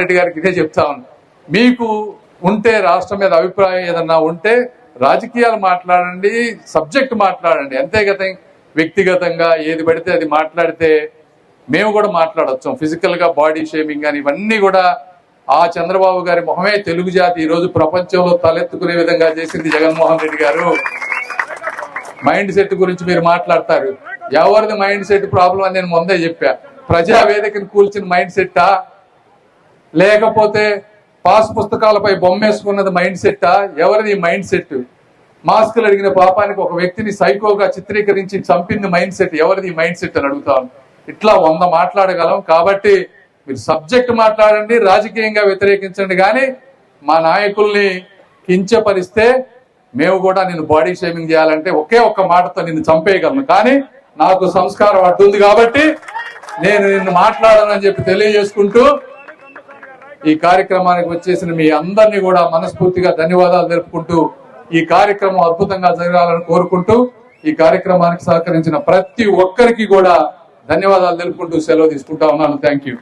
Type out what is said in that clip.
రెడ్డి గారికి ఇదే చెప్తా ఉన్నాను. మీకు ఉంటే రాష్ట్రం మీద అభిప్రాయం ఏదన్నా ఉంటే రాజకీయాలు మాట్లాడండి, సబ్జెక్ట్ మాట్లాడండి, అంతేగతం వ్యక్తిగతంగా ఏది పడితే అది మాట్లాడితే మేము కూడా మాట్లాడొచ్చాం. ఫిజికల్ గా బాడీ షేమింగ్ అని ఇవన్నీ కూడా ఆ చంద్రబాబు గారి మొహమే తెలుగు జాతి ఈ రోజు ప్రపంచంలో తలెత్తుకునే విధంగా చేసింది జగన్మోహన్ రెడ్డి గారు. మైండ్ సెట్ గురించి మీరు మాట్లాడతారు. ఎవరిది మైండ్ సెట్ ప్రాబ్లం అని నేను ముందే చెప్పా. ప్రజా వేదికను కూల్చిన మైండ్ సెట్టా, లేకపోతే పాస్ పుస్తకాలపై బొమ్మేసుకున్నది మైండ్ సెట్టా? ఎవరిది మైండ్ సెట్? మాస్కులు అడిగిన పాపానికి ఒక వ్యక్తిని సైకోగా చిత్రీకరించి చంపింది మైండ్ సెట్. ఎవరిది మైండ్ సెట్ అని అడుగుతాను. ఇట్లా 100 మాట్లాడగలం. కాబట్టి మీరు సబ్జెక్ట్ మాట్లాడండి, రాజకీయంగా వ్యతిరేకించండి, కానీ మా నాయకుల్ని కించపరిస్తే మేము కూడా నిన్ను బాడీ షేమింగ్ చేయాలంటే ఒకే ఒక్క మాటతో నిన్ను చంపేయగలను. కానీ నాకు సంస్కారం అడ్డుంది కాబట్టి నేను నిన్ను మాట్లాడనని చెప్పి తెలియజేసుకుంటూ ఈ కార్యక్రమానికి వచ్చేసిన మీ అందరినీ కూడా మనస్ఫూర్తిగా ధన్యవాదాలు తెలుపుకుంటూ ఈ కార్యక్రమం అద్భుతంగా జరగాలని కోరుకుంటూ ఈ కార్యక్రమానికి సహకరించిన ప్రతి ఒక్కరికి కూడా ధన్యవాదాలు తెలుపుకుంటూ సెలవు తీసుకుంటా ఉన్నాను. Thank you.